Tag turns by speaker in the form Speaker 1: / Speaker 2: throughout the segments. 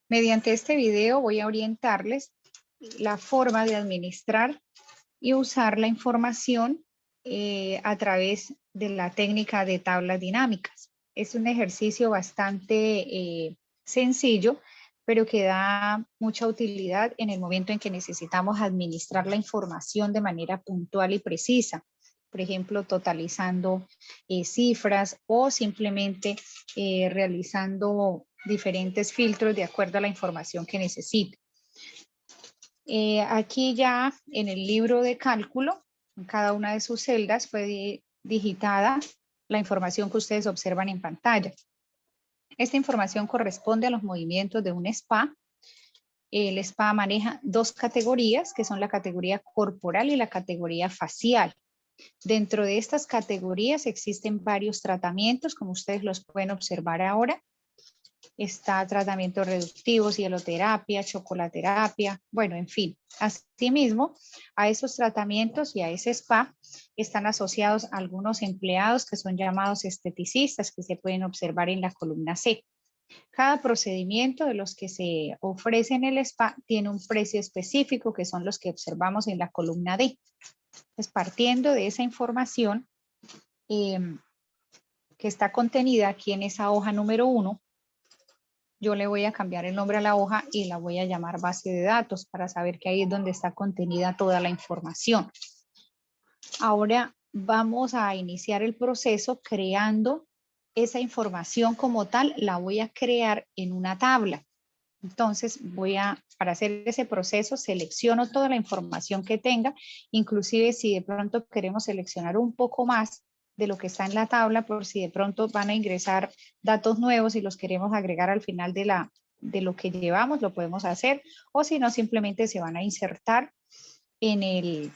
Speaker 1: Mediante este video voy a orientarles la forma de administrar y usar la información a través de la técnica de tablas dinámicas. Es un ejercicio bastante sencillo, pero que da mucha utilidad en el momento en que necesitamos administrar la información de manera puntual y precisa. Por ejemplo, totalizando cifras o simplemente realizando diferentes filtros de acuerdo a la información que necesite. Aquí ya en el libro de cálculo, en cada una de sus celdas fue digitada la información que ustedes observan en pantalla. Esta información corresponde a los movimientos de un SPA. El SPA maneja dos categorías, que son la categoría corporal y la categoría facial. Dentro de estas categorías existen varios tratamientos, como ustedes los pueden observar ahora. Está tratamiento reductivo, hieloterapia, chocolaterapia, bueno, en fin. Asimismo, a esos tratamientos y a ese SPA están asociados algunos empleados que son llamados esteticistas, que se pueden observar en la columna C. Cada procedimiento de los que se ofrece en el SPA tiene un precio específico, que son los que observamos en la columna D. Pues partiendo de esa información que está contenida aquí en esa hoja número 1, yo le voy a cambiar el nombre a la hoja y la voy a llamar base de datos para saber que ahí es donde está contenida toda la información. Ahora vamos a iniciar el proceso creando esa información como tal, la voy a crear en una tabla. Entonces para hacer ese proceso, selecciono toda la información que tenga, inclusive si de pronto queremos seleccionar un poco más de lo que está en la tabla, por si de pronto van a ingresar datos nuevos y los queremos agregar al final de lo que llevamos, lo podemos hacer, o si no, simplemente se van a insertar en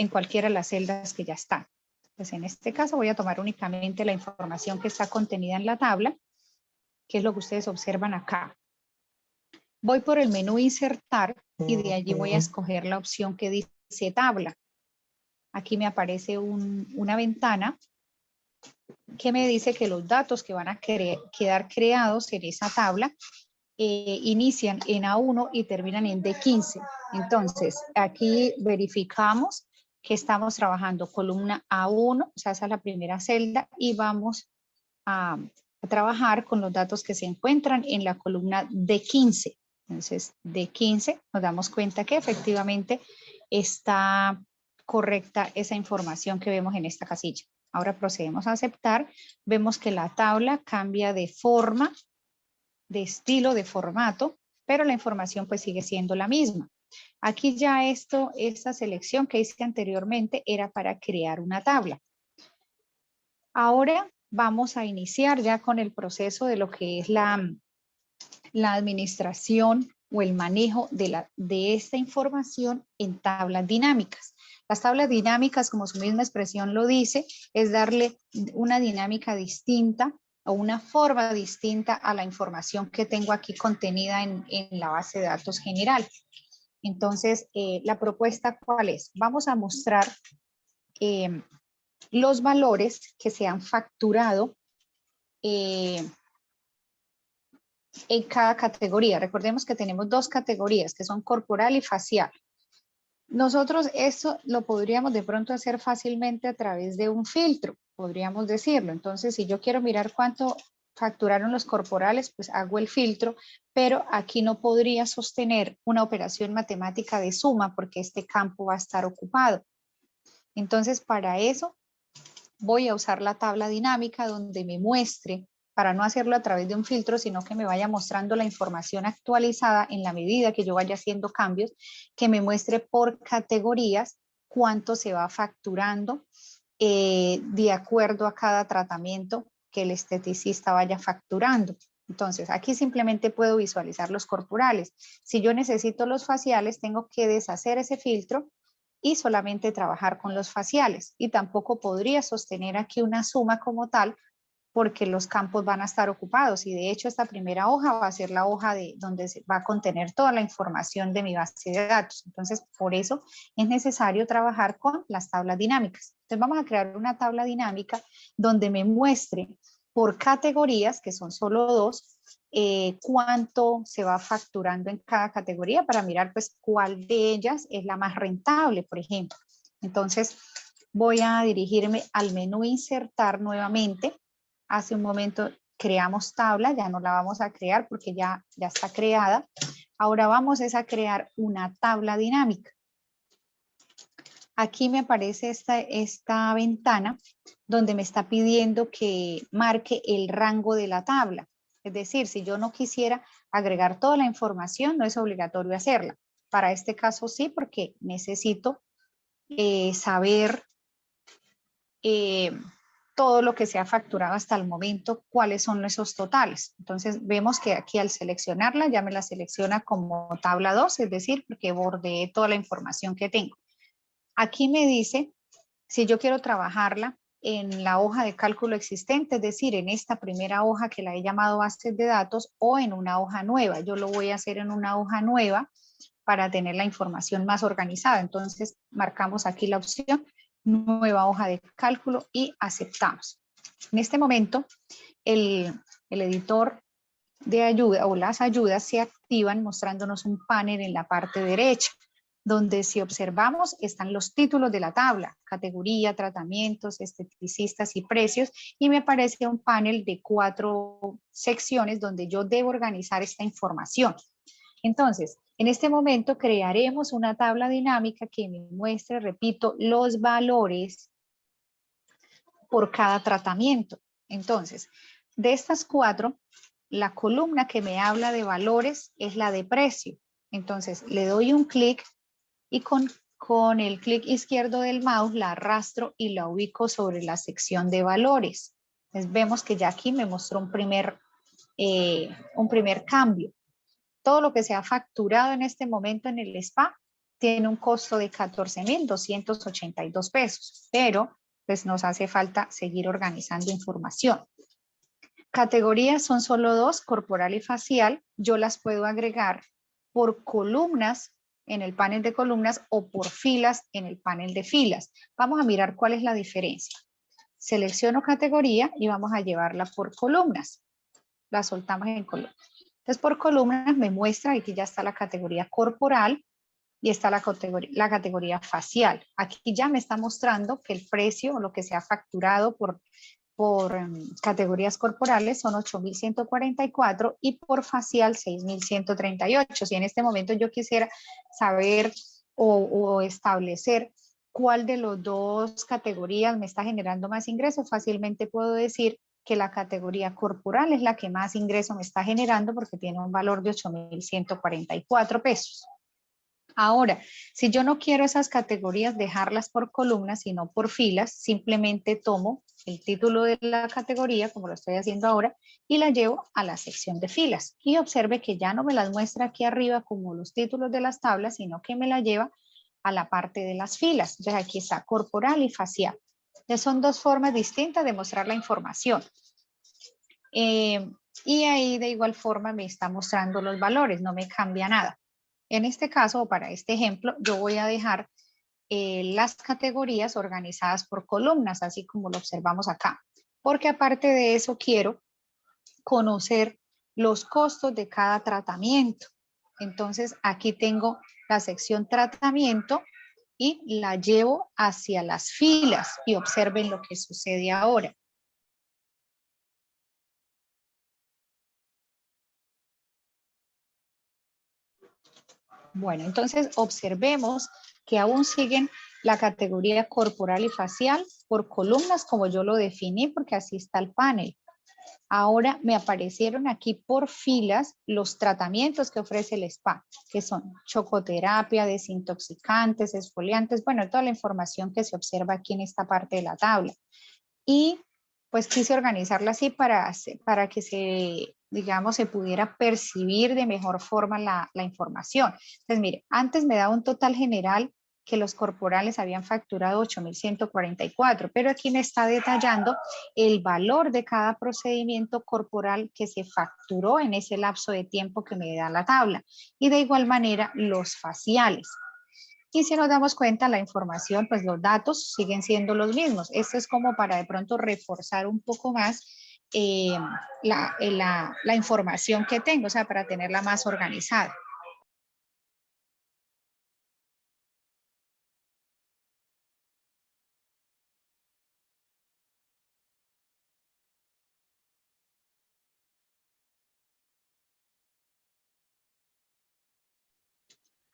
Speaker 1: cualquiera de las celdas que ya están. Pues en este caso voy a tomar únicamente la información que está contenida en la tabla, que es lo que ustedes observan acá. Voy por el menú insertar y de allí voy a escoger la opción que dice tabla. Aquí me aparece una ventana que me dice que los datos que van a quedar creados en esa tabla inician en A1 y terminan en D15. Entonces, aquí verificamos que estamos trabajando columna A1, o sea, esa es la primera celda, y vamos a trabajar con los datos que se encuentran en la columna D15. Entonces, D15 nos damos cuenta que efectivamente está correcta esa información que vemos en esta casilla. Ahora procedemos a aceptar. Vemos que la tabla cambia de forma, de estilo, de formato, pero la información pues sigue siendo la misma. Aquí ya esta selección que hice anteriormente era para crear una tabla. Ahora vamos a iniciar ya con el proceso de lo que es la administración o el manejo de esta información en tablas dinámicas. Las tablas dinámicas, como su misma expresión lo dice, es darle una dinámica distinta o una forma distinta a la información que tengo aquí contenida en la base de datos general. Entonces, la propuesta, ¿cuál es? Vamos a mostrar los valores que se han facturado en cada categoría. Recordemos que tenemos dos categorías, que son corporal y facial. Nosotros eso lo podríamos de pronto hacer fácilmente a través de un filtro, podríamos decirlo. Entonces, si yo quiero mirar cuánto facturaron los corporales, pues hago el filtro, pero aquí no podría sostener una operación matemática de suma porque este campo va a estar ocupado. Entonces, para eso voy a usar la tabla dinámica donde me muestre, para no hacerlo a través de un filtro, sino que me vaya mostrando la información actualizada en la medida que yo vaya haciendo cambios, que me muestre por categorías cuánto se va facturando de acuerdo a cada tratamiento que el esteticista vaya facturando. Entonces, aquí simplemente puedo visualizar los corporales. Si yo necesito los faciales, tengo que deshacer ese filtro y solamente trabajar con los faciales. Y tampoco podría sostener aquí una suma como tal porque los campos van a estar ocupados y de hecho esta primera hoja va a ser la hoja donde se va a contener toda la información de mi base de datos. Entonces, por eso es necesario trabajar con las tablas dinámicas. Entonces, vamos a crear una tabla dinámica donde me muestre por categorías, que son solo dos, cuánto se va facturando en cada categoría para mirar pues cuál de ellas es la más rentable, por ejemplo. Entonces voy a dirigirme al menú insertar nuevamente. Hace un momento creamos tabla, ya no la vamos a crear porque ya está creada. Ahora vamos a crear una tabla dinámica. Aquí me aparece esta ventana donde me está pidiendo que marque el rango de la tabla. Es decir, si yo no quisiera agregar toda la información, no es obligatorio hacerla. Para este caso sí, porque necesito saber todo lo que se ha facturado hasta el momento, cuáles son esos totales. Entonces vemos que aquí al seleccionarla ya me la selecciona como tabla 2, es decir, porque bordeé toda la información que tengo. Aquí me dice si yo quiero trabajarla en la hoja de cálculo existente, es decir, en esta primera hoja que la he llamado bases de datos o en una hoja nueva. Yo lo voy a hacer en una hoja nueva para tener la información más organizada. Entonces marcamos aquí la opción nueva hoja de cálculo y aceptamos. En este momento el editor de ayuda o las ayudas se activan mostrándonos un panel en la parte derecha, donde si observamos están los títulos de la tabla, categoría, tratamientos, esteticistas y precios, y me aparece un panel de 4 secciones donde yo debo organizar esta información. Entonces, en este momento crearemos una tabla dinámica que me muestre, repito, los valores por cada tratamiento. Entonces, de estas 4, la columna que me habla de valores es la de precio. Entonces, le doy un clic y con el clic izquierdo del mouse la arrastro y la ubico sobre la sección de valores. Entonces, vemos que ya aquí me mostró un primer cambio. Todo lo que se ha facturado en este momento en el spa tiene un costo de 14,282 pesos, pero pues nos hace falta seguir organizando información. Categorías son solo 2, corporal y facial. Yo las puedo agregar por columnas en el panel de columnas o por filas en el panel de filas. Vamos a mirar cuál es la diferencia. Selecciono categoría y vamos a llevarla por columnas. La soltamos en columnas. Entonces, por columnas me muestra, aquí ya está la categoría corporal y está la categoría facial. Aquí ya me está mostrando que el precio o lo que se ha facturado por categorías corporales son 8,144 y por facial 6,138. Si en este momento yo quisiera saber o establecer cuál de las dos categorías me está generando más ingresos, fácilmente puedo decir que la categoría corporal es la que más ingreso me está generando porque tiene un valor de 8,144 pesos. Ahora, si yo no quiero esas categorías dejarlas por columnas, sino por filas, simplemente tomo el título de la categoría, como lo estoy haciendo ahora, y la llevo a la sección de filas. Y observe que ya no me las muestra aquí arriba como los títulos de las tablas, sino que me la lleva a la parte de las filas. Entonces aquí está corporal y facial. Ya son 2 formas distintas de mostrar la información. Y ahí de igual forma me está mostrando los valores, no me cambia nada. En este caso, o para este ejemplo, yo voy a dejar las categorías organizadas por columnas, así como lo observamos acá. Porque aparte de eso, quiero conocer los costos de cada tratamiento. Entonces, aquí tengo la sección tratamiento y la llevo hacia las filas y observen lo que sucede ahora. Bueno, entonces observemos que aún siguen la categoría corporal y facial por columnas como yo lo definí porque así está el panel. Ahora me aparecieron aquí por filas los tratamientos que ofrece el spa, que son chocoterapia, desintoxicantes, exfoliantes, bueno, toda la información que se observa aquí en esta parte de la tabla. Y pues quise organizarla así para que digamos, se pudiera percibir de mejor forma la información. Entonces, mire, antes me daba un total general que los corporales habían facturado 8,144, pero aquí me está detallando el valor de cada procedimiento corporal que se facturó en ese lapso de tiempo que me da la tabla. Y de igual manera, los faciales. Y si nos damos cuenta, la información, pues los datos siguen siendo los mismos. Esto es como para de pronto reforzar un poco más la información que tengo, o sea, para tenerla más organizada.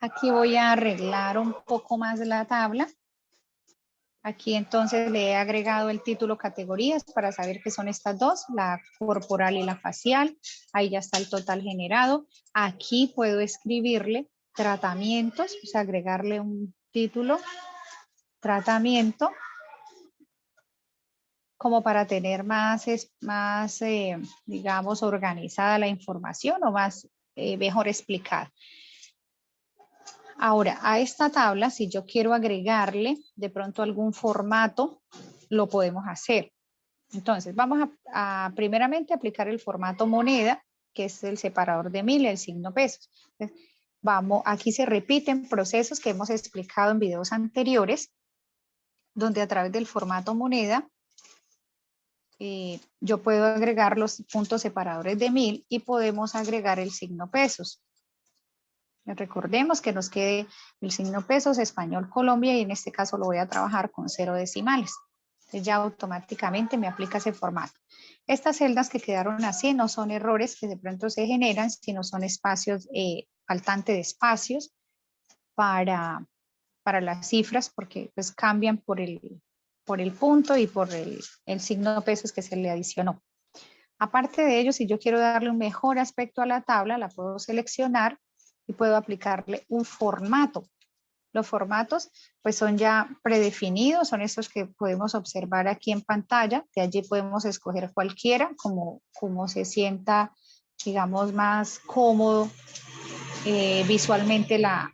Speaker 1: Aquí voy a arreglar un poco más la tabla. Aquí entonces le he agregado el título categorías para saber qué son estas dos, la corporal y la facial. Ahí ya está el total generado. Aquí puedo escribirle tratamientos, o sea, agregarle un título, tratamiento, como para tener más digamos, organizada la información o más, mejor explicada. Ahora, a esta tabla, si yo quiero agregarle de pronto algún formato, lo podemos hacer. Entonces, vamos a primeramente aplicar el formato moneda, que es el separador de 1000, el signo pesos. Entonces, aquí se repiten procesos que hemos explicado en videos anteriores, donde a través del formato moneda, yo puedo agregar los puntos separadores de 1000 y podemos agregar el signo pesos. Recordemos que nos quede el signo pesos, español, Colombia, y en este caso lo voy a trabajar con 0 decimales. Entonces ya automáticamente me aplica ese formato. Estas celdas que quedaron así no son errores que de pronto se generan, sino son espacios, faltante de espacios para las cifras, porque pues cambian por el punto y por el signo de pesos que se le adicionó. Aparte de ello, si yo quiero darle un mejor aspecto a la tabla, la puedo seleccionar y puedo aplicarle un formato. Los formatos pues son ya predefinidos, son estos que podemos observar aquí en pantalla. De allí podemos escoger cualquiera como se sienta, digamos, más cómodo visualmente la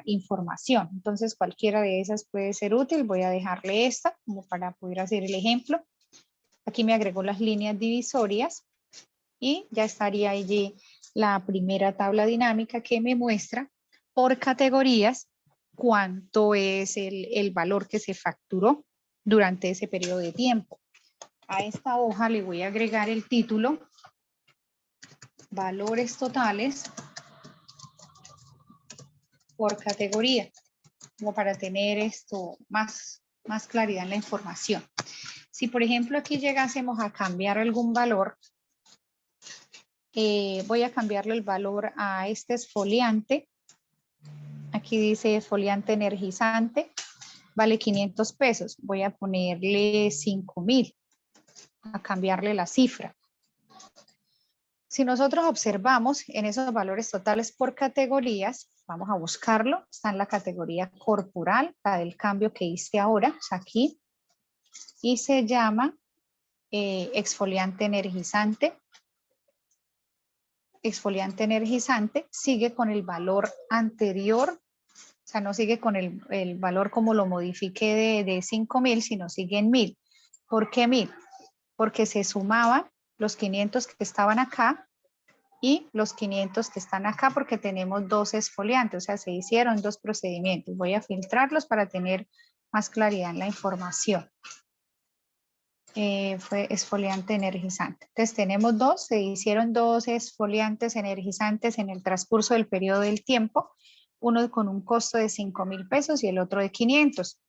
Speaker 1: información. Entonces cualquiera de esas puede ser útil. Voy a dejarle esta como para poder hacer el ejemplo. Aquí me agregó las líneas divisorias y ya estaría allí la primera tabla dinámica que me muestra por categorías cuánto es el valor que se facturó durante ese periodo de tiempo. A esta hoja le voy a agregar el título, valores totales por categoría, como para tener esto más claridad en la información. Si por ejemplo aquí llegásemos a cambiar algún valor, voy a cambiarle el valor a este esfoliante. Aquí dice esfoliante energizante, vale 500 pesos. Voy a ponerle 5000, a cambiarle la cifra. Si nosotros observamos en esos valores totales por categorías, vamos a buscarlo. Está en la categoría corporal, la del cambio que hice ahora, o sea, aquí. Y se llama exfoliante energizante. Exfoliante energizante sigue con el valor anterior, o sea, no sigue con el valor como lo modifique de 5000, sino sigue en 1000. ¿Por qué 1000? Porque se sumaban los 500 que estaban acá y los 500 que están acá porque tenemos dos exfoliantes, o sea, se hicieron dos procedimientos. Voy a filtrarlos para tener más claridad en la información. Fue exfoliante energizante. Entonces tenemos dos, se hicieron dos exfoliantes energizantes en el transcurso del periodo del tiempo, uno con un costo de 5000 pesos y el otro de 500.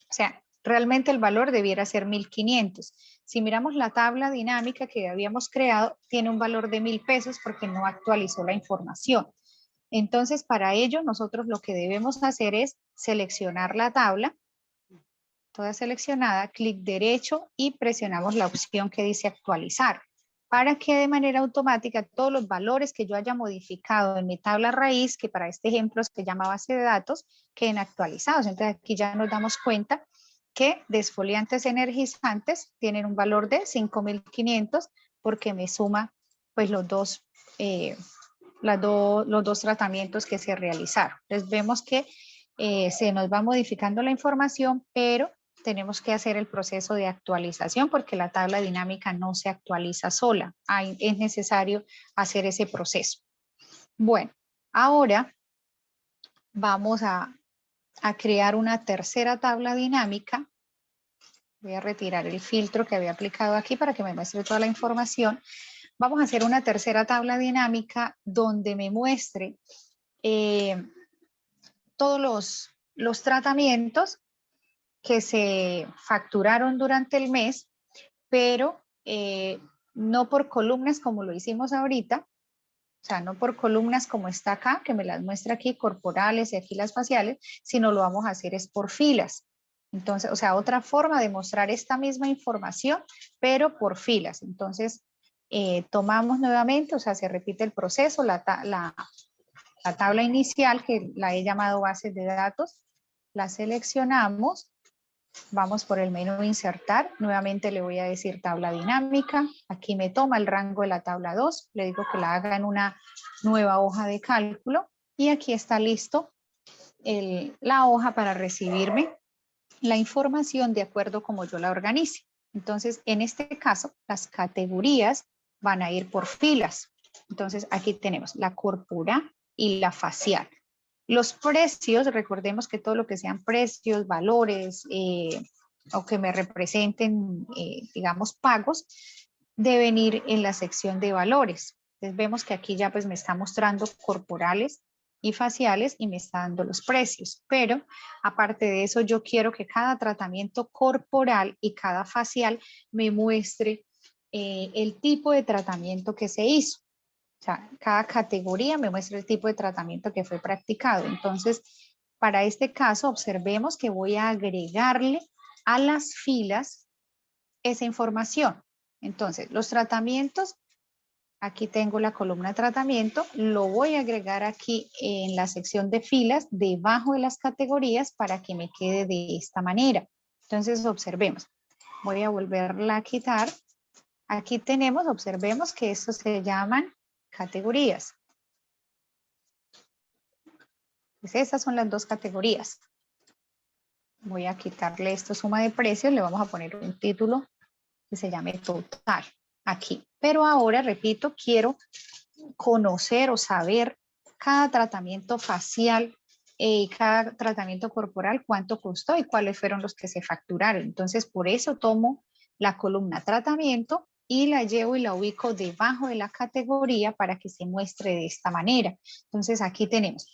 Speaker 1: O sea, realmente el valor debiera ser 1500. Si miramos la tabla dinámica que habíamos creado, tiene un valor de 1000 pesos porque no actualizó la información. Entonces, para ello, nosotros lo que debemos hacer es seleccionar la tabla, toda seleccionada, clic derecho y presionamos la opción que dice actualizar, para que de manera automática todos los valores que yo haya modificado en mi tabla raíz, que para este ejemplo se llama base de datos, queden actualizados. Entonces aquí ya nos damos cuenta que desfoliantes energizantes tienen un valor de 5500 porque me suma pues los dos tratamientos que se realizaron. Entonces vemos que se nos va modificando la información, pero tenemos que hacer el proceso de actualización porque la tabla dinámica no se actualiza sola. Es necesario hacer ese proceso. Bueno, ahora vamos a crear una tercera tabla dinámica Voy a retirar el filtro que había aplicado aquí para que me muestre toda la información. Vamos a hacer una tercera tabla dinámica donde me muestre todos los tratamientos que se facturaron durante el mes, pero no por columnas como lo hicimos ahorita, o sea, no por columnas como está acá, que me las muestra aquí, corporales y aquí las faciales, sino lo vamos a hacer es por filas. Entonces, o sea, otra forma de mostrar esta misma información, pero por filas. Entonces, tomamos nuevamente, o sea, se repite el proceso, la tabla inicial, que la he llamado bases de datos, la seleccionamos. Vamos por el menú insertar, nuevamente le voy a decir tabla dinámica, aquí me toma el rango de la tabla 2, le digo que la haga en una nueva hoja de cálculo y aquí está listo la hoja para recibirme la información de acuerdo como yo la organice. Entonces, en este caso, las categorías van a ir por filas. Entonces, aquí tenemos la corporal y la facial. Los precios, recordemos que todo lo que sean precios, valores o que me representen, digamos, pagos, deben ir en la sección de valores. Entonces vemos que aquí ya pues me está mostrando corporales y faciales y me está dando los precios. Pero aparte de eso, yo quiero que cada tratamiento corporal y cada facial me muestre el tipo de tratamiento que se hizo. O sea, cada categoría me muestra el tipo de tratamiento que fue practicado. Entonces, para este caso, observemos que voy a agregarle a las filas esa información. Entonces, los tratamientos, aquí tengo la columna de tratamiento, lo voy a agregar aquí en la sección de filas, debajo de las categorías, para que me quede de esta manera. Entonces, observemos. Voy a volverla a quitar. Aquí tenemos, observemos que estos se llaman categorías. Pues esas son las dos categorías. Voy a quitarle esto, suma de precios, le vamos a poner un título que se llame total aquí. Pero ahora, repito, quiero conocer o saber cada tratamiento facial y cada tratamiento corporal, cuánto costó y cuáles fueron los que se facturaron. Entonces, por eso tomo la columna tratamiento y la llevo y la ubico debajo de la categoría para que se muestre de esta manera. Entonces, aquí tenemos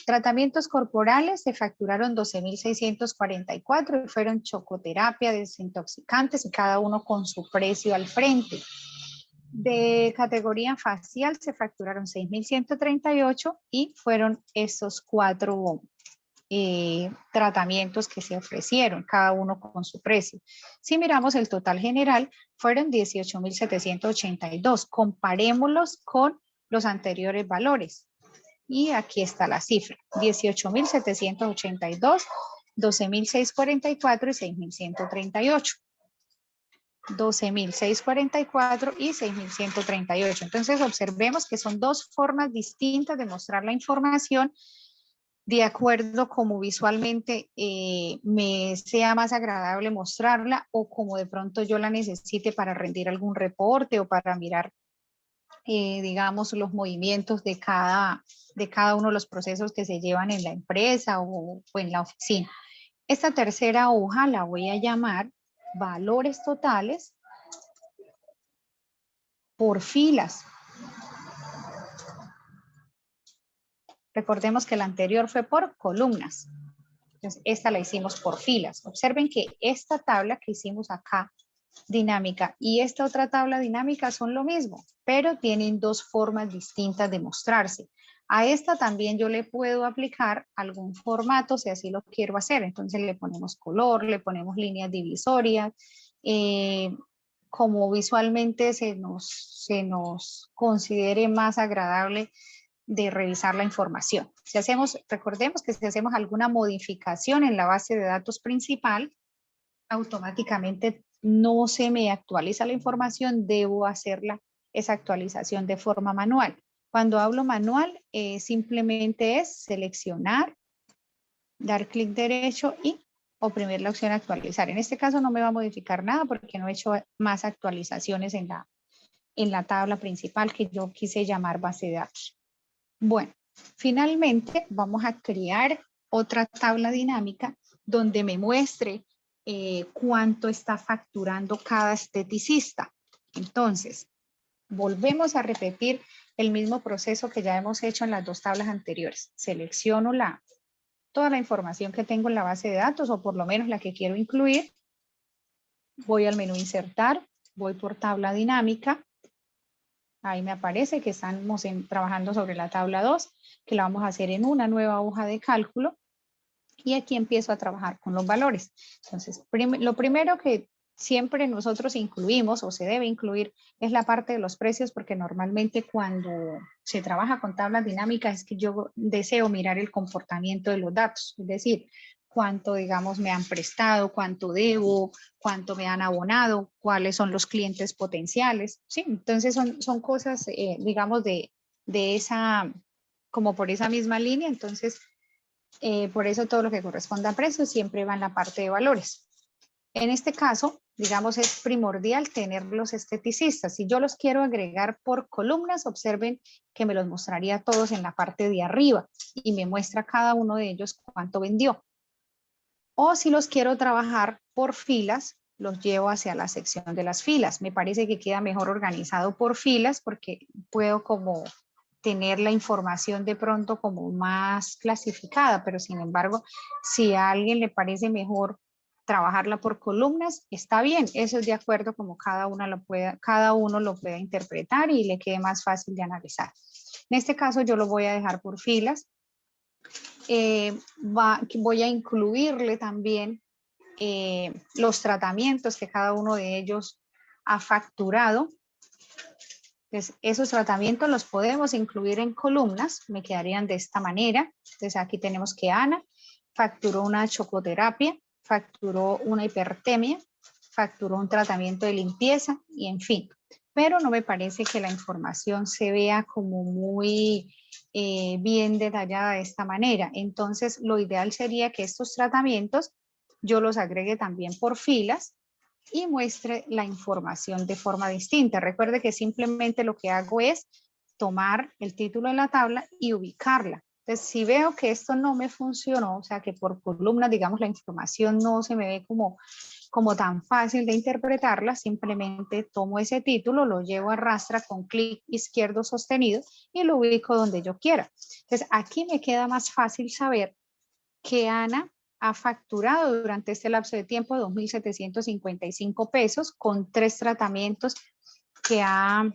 Speaker 1: tratamientos corporales, se facturaron 12.644 y fueron chocoterapia, desintoxicantes y cada uno con su precio al frente. De categoría facial se facturaron 6.138 y fueron esos 4 tratamientos que se ofrecieron, cada uno con su precio. Si miramos el total general, fueron 18.782. Comparémoslos con los anteriores valores. Y aquí está la cifra, 18.782, 12.644 y 6.138. 12.644 y 6.138. Entonces observemos que son dos formas distintas de mostrar la información de acuerdo como visualmente me sea más agradable mostrarla o como de pronto yo la necesite para rendir algún reporte o para mirar, digamos, los movimientos de cada uno de los procesos que se llevan en la empresa o en la oficina. Esta tercera hoja la voy a llamar valores totales por filas. Recordemos que la anterior fue por columnas. Entonces, esta la hicimos por filas. Observen que esta tabla que hicimos acá, dinámica, y esta otra tabla dinámica son lo mismo, pero tienen dos formas distintas de mostrarse. A esta también yo le puedo aplicar algún formato si así lo quiero hacer. Entonces le ponemos color, le ponemos líneas divisorias, como visualmente se nos considere más agradable de revisar la información. Si hacemos, recordemos que si hacemos alguna modificación en la base de datos principal, automáticamente no se me actualiza la información, debo hacerla esa actualización de forma manual. Cuando hablo manual, simplemente es seleccionar, dar clic derecho y oprimir la opción actualizar. En este caso no me va a modificar nada porque no he hecho más actualizaciones en la tabla principal que yo quise llamar base de datos. Bueno, finalmente vamos a crear otra tabla dinámica donde me muestre cuánto está facturando cada esteticista. Entonces, volvemos a repetir el mismo proceso que ya hemos hecho en las dos tablas anteriores. Selecciono toda la información que tengo en la base de datos, o por lo menos la que quiero incluir. Voy al menú insertar, voy por tabla dinámica. Ahí me aparece que estamos trabajando sobre la tabla 2, que la vamos a hacer en una nueva hoja de cálculo. Y aquí empiezo a trabajar con los valores. Entonces, lo primero que siempre nosotros incluimos o se debe incluir es la parte de los precios, porque normalmente cuando se trabaja con tablas dinámicas es que yo deseo mirar el comportamiento de los datos, es decir, cuánto, digamos, me han prestado, cuánto debo, cuánto me han abonado, cuáles son los clientes potenciales, ¿sí? Entonces son cosas, digamos, de esa, como por esa misma línea. Entonces, por eso todo lo que corresponda a precios siempre va en la parte de valores. En este caso, digamos, es primordial tener los esteticistas. Si yo los quiero agregar por columnas, observen que me los mostraría todos en la parte de arriba y me muestra cada uno de ellos cuánto vendió. O si los quiero trabajar por filas, los llevo hacia la sección de las filas. Me parece que queda mejor organizado por filas, porque puedo como tener la información de pronto como más clasificada, pero sin embargo, si a alguien le parece mejor trabajarla por columnas, está bien. Eso es de acuerdo como cada uno lo pueda interpretar y le quede más fácil de analizar. En este caso yo lo voy a dejar por filas. Voy a incluirle también los tratamientos que cada uno de ellos ha facturado. Entonces, esos tratamientos los podemos incluir en columnas, me quedarían de esta manera. Entonces, aquí tenemos que Ana facturó una chocoterapia, facturó una hipertemia, facturó un tratamiento de limpieza y en fin. Pero no me parece que la información se vea como muy bien detallada de esta manera. Entonces, lo ideal sería que estos tratamientos yo los agregue también por filas y muestre la información de forma distinta. Recuerde que simplemente lo que hago es tomar el título de la tabla y ubicarla. Entonces, si veo que esto no me funcionó, o sea, que por columna, digamos, la información no se me ve como tan fácil de interpretarla, simplemente tomo ese título, lo llevo a rastra con clic izquierdo sostenido y lo ubico donde yo quiera. Entonces, aquí me queda más fácil saber que Ana ha facturado durante este lapso de tiempo 2.755 pesos con 3 tratamientos que ha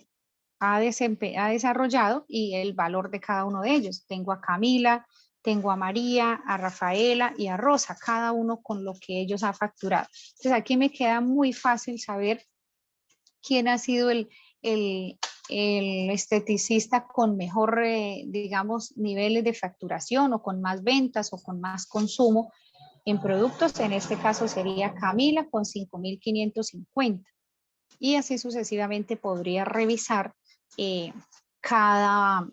Speaker 1: desarrollado y el valor de cada uno de ellos. Tengo a Camila, tengo a María, a Rafaela y a Rosa, cada uno con lo que ellos han facturado. Entonces aquí me queda muy fácil saber quién ha sido el esteticista con mejor, digamos, niveles de facturación o con más ventas o con más consumo en productos. En este caso sería Camila con 5.550. Y así sucesivamente podría revisar cada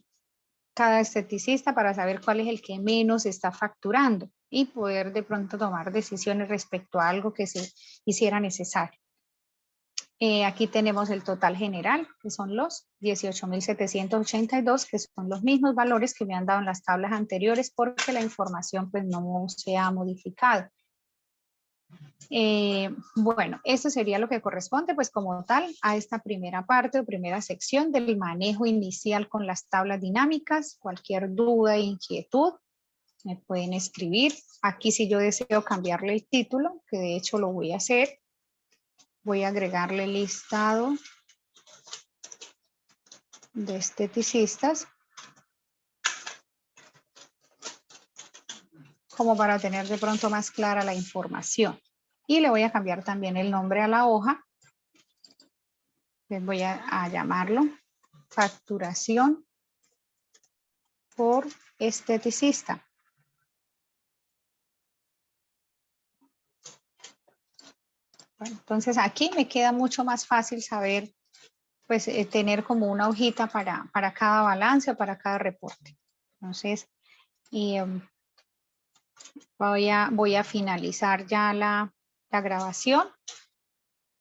Speaker 1: esteticista para saber cuál es el que menos está facturando y poder de pronto tomar decisiones respecto a algo que se hiciera necesario. Aquí tenemos el total general, que son los 18.782, que son los mismos valores que me han dado en las tablas anteriores porque la información pues no se ha modificado. Bueno, eso sería lo que corresponde pues como tal a esta primera parte o primera sección del manejo inicial con las tablas dinámicas. Cualquier duda e inquietud me pueden escribir. Aquí si yo deseo cambiarle el título, que de hecho lo voy a hacer, voy a agregarle listado de esteticistas como para tener de pronto más clara la información. Y le voy a cambiar también el nombre a la hoja. Les voy a llamarlo facturación por esteticista. Bueno, entonces aquí me queda mucho más fácil saber, pues tener como una hojita para cada balance o para cada reporte. Entonces, voy a finalizar ya la grabación.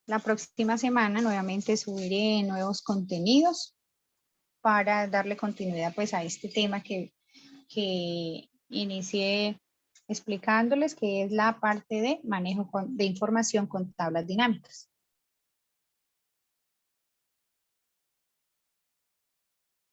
Speaker 1: La próxima semana nuevamente subiré nuevos contenidos para darle continuidad pues a este tema que inicié explicándoles que es la parte de manejo de información con tablas dinámicas.